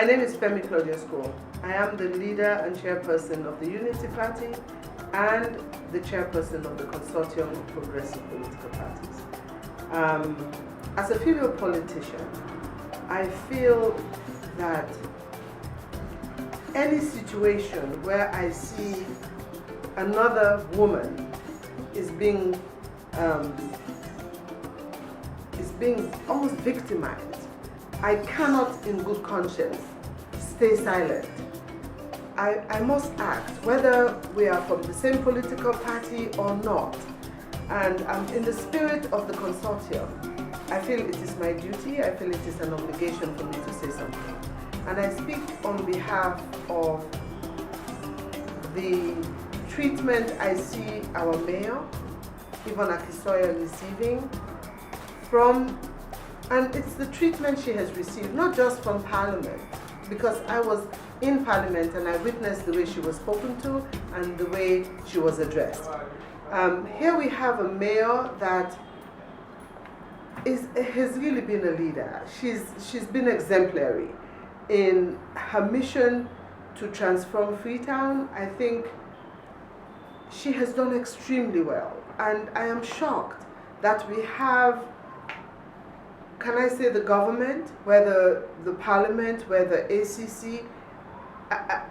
My name is FEMI CLAUDIUS. I am the leader and chairperson of the Unity Party and the chairperson of the Consortium of Progressive Political Parties. As a female politician, I feel that any situation where I see another woman is being almost victimized, I cannot in good conscience stay silent. I must act, whether we are from the same political party or not. And in the spirit of the consortium, I feel it is my duty, I feel it is an obligation for me to say something. And I speak on behalf of the treatment I see our mayor, Yvonne Akisoya, receiving and it's the treatment she has received, not just from Parliament, because I was in Parliament and I witnessed the way she was spoken to and the way she was addressed. Here we have a mayor that has really been a leader. She's been exemplary in her mission to transform Freetown. I think she has done extremely well, and I am shocked that we have, can I say, the government, whether the Parliament, whether ACC,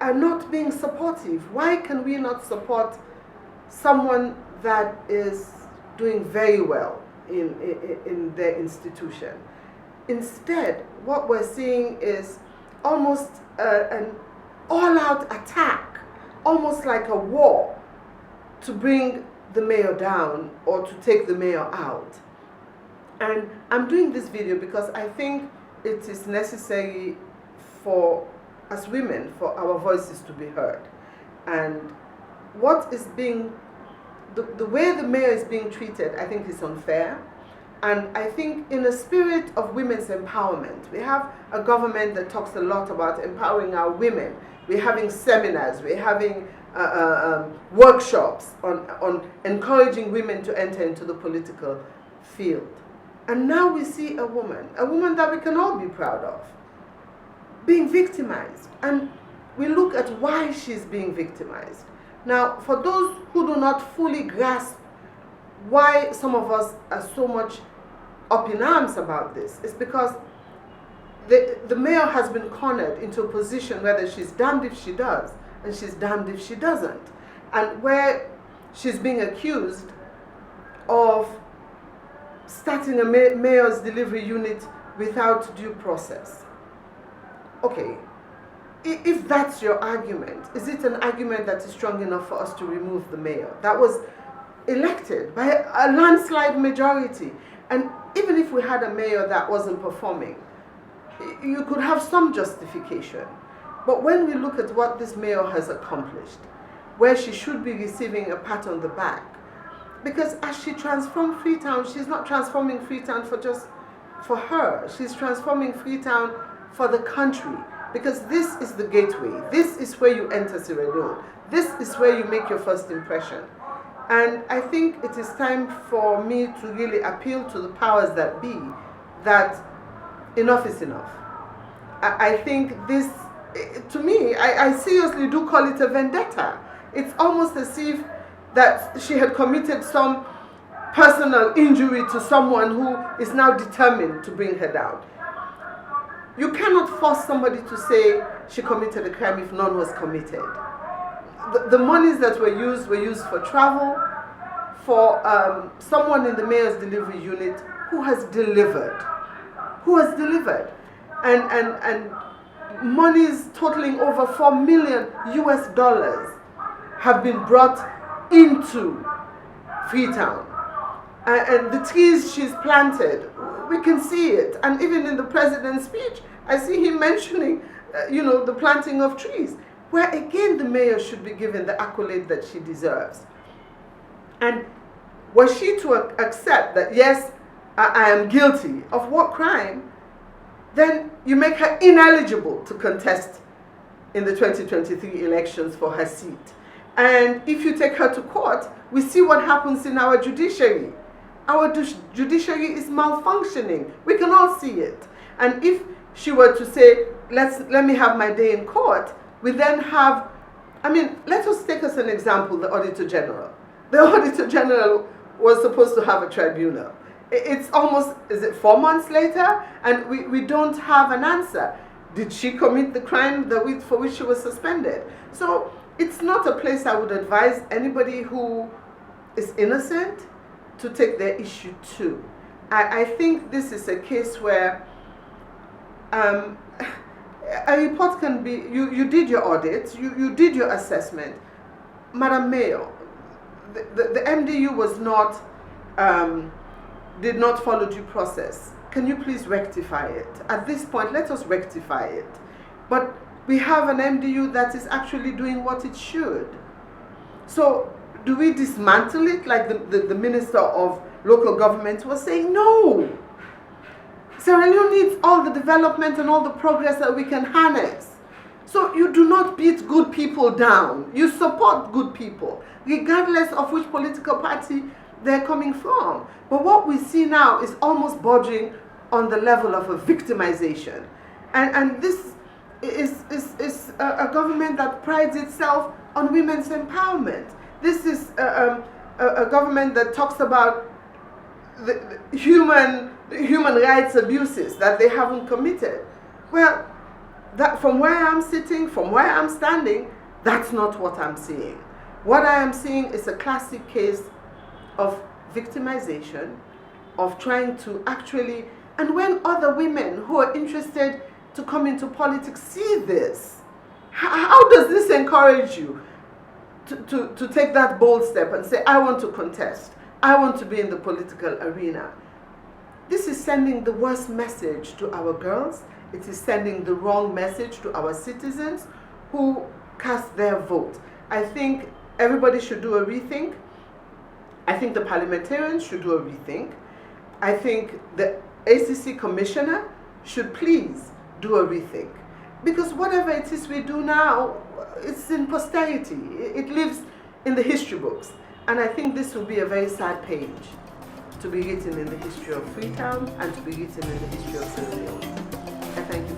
are not being supportive. Why can we not support someone that is doing very well in their institution? Instead, what we're seeing is almost an all-out attack, almost like a war, to bring the mayor down or to take the mayor out. And I'm doing this video because I think it is necessary for us women, for our voices to be heard. And what is being, the way the mayor is being treated, I think is unfair. And I think in a spirit of women's empowerment, we have a government that talks a lot about empowering our women. We're having seminars, we're having workshops on encouraging women to enter into the political field. And now we see a woman that we can all be proud of, being victimized. And we look at why she's being victimized. Now, for those who do not fully grasp why some of us are so much up in arms about this, it's because the mayor has been cornered into a position where she's damned if she does, and she's damned if she doesn't. And where she's being accused of starting a mayor's delivery unit without due process. Okay, if that's your argument, is it an argument that is strong enough for us to remove the mayor that was elected by a landslide majority? And even if we had a mayor that wasn't performing, you could have some justification. But when we look at what this mayor has accomplished, where she should be receiving a pat on the back, because as she transformed Freetown, she's not transforming Freetown for her. She's transforming Freetown for the country, because this is the gateway. This is where you enter Sierra Leone. This is where you make your first impression. And I think it is time for me to really appeal to the powers that be that enough is enough. I think this, to me, I seriously do call it a vendetta. It's almost as if that she had committed some personal injury to someone who is now determined to bring her down. You cannot force somebody to say she committed a crime if none was committed. The monies that were used for travel, for someone in the mayor's delivery unit who has delivered. And monies totaling over $4 million have been brought into Freetown. And the trees she's planted, we can see it. And even in the president's speech, I see him mentioning, the planting of trees, where again the mayor should be given the accolade that she deserves. And was she to accept that, yes, I am guilty of what crime, then you make her ineligible to contest in the 2023 elections for her seat. And if you take her to court, we see what happens in our judiciary. Our judiciary is malfunctioning. We can all see it. And if she were to say, let me have my day in court. We then have, let us take as an example the Auditor General. The Auditor General was supposed to have a tribunal. It's almost, is it 4 months later? And we don't have an answer. Did she commit the crime for which she was suspended? So it's not a place I would advise anybody who is innocent to take their issue to. I think this is a case where a report can be, you did your audit, you did your assessment. Madam Mayor, the MDU was not, did not follow due process. Can you please rectify it? At this point, let us rectify it. But we have an MDU that is actually doing what it should. So do we dismantle it like the Minister of Local Government was saying? No. Sierra Leone needs all the development and all the progress that we can harness. So you do not beat good people down. You support good people, regardless of which political party they're coming from. But what we see now is almost bordering on the level of a victimization. And this is a government that prides itself on women's empowerment. This is a government that talks about the human rights abuses that they haven't committed. Well, that from where I'm sitting, from where I'm standing, that's not what I'm seeing. What I am seeing is a classic case of victimization, of trying to actually, and when other women who are interested to come into politics see this, how does this encourage you to take that bold step and say, I want to contest, I want to be in the political arena? This is sending the worst message to our girls. It is sending the wrong message to our citizens who cast their vote. I think everybody should do a rethink. I think the parliamentarians should do a rethink. I think the ACC commissioner should please do a rethink. Because whatever it is we do now, it's in posterity. It lives in the history books. And I think this will be a very sad page to be written in the history of Freetown and to be written in the history of Sierra Leone. I thank you.